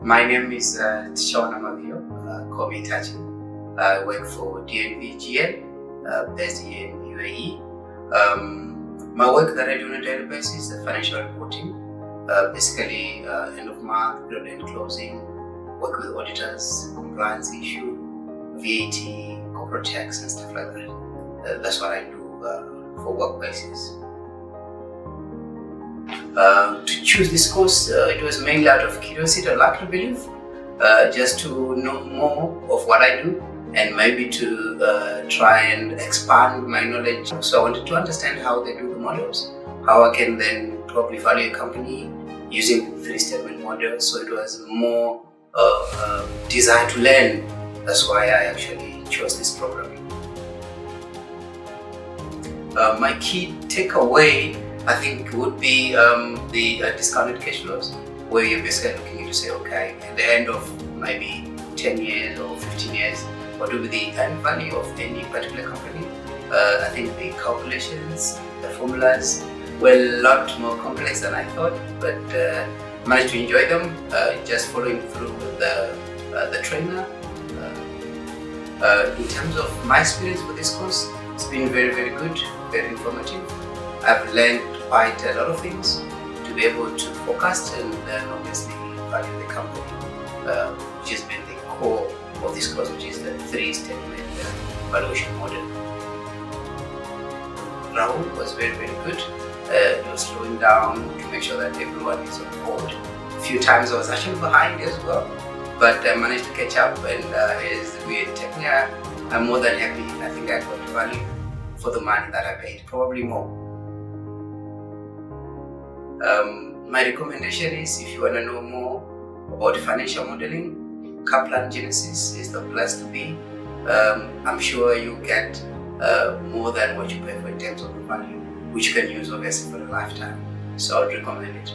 My name is Tichaona Maviyo, call me Tacha. I work for DNVGL, based here in UAE. My work that I do on a daily basis is financial reporting, basically end of month, period end closing, work with auditors, compliance issue, VAT, corporate tax and stuff like that. That's what I do for work basis. To choose this course, it was mainly out of curiosity, I'd like to believe, just to know more of what I do and maybe to try and expand my knowledge. So I wanted to understand how they do the models, how I can then probably value a company using the three-statement model. So it was more desire to learn. That's why I actually chose this program. My key takeaway, I think, would be the discounted cash flows, where you're basically looking into say, okay, at the end of maybe 10 years or 15 years, what will be the end value of any particular company? I think the calculations, the formulas were a lot more complex than I thought, but managed to enjoy them, just following through with the trainer. In terms of my experience with this course, it's been very, very good, very informative. I've learned quite a lot of things to be able to forecast and then obviously value the company, which has been the core of this course, which is the three-statement valuation model. Rahul was very, very good. He was slowing down to make sure that everyone is on board. A few times I was actually behind as well, but I managed to catch up, and as we in Technia, I'm more than happy. I think I got value for the money that I paid, probably more. My recommendation is, if you want to know more about financial modeling, Kaplan Genesis is the place to be. I'm sure you get more than what you pay for in terms of the value, which you can use obviously for a lifetime. So I would recommend it.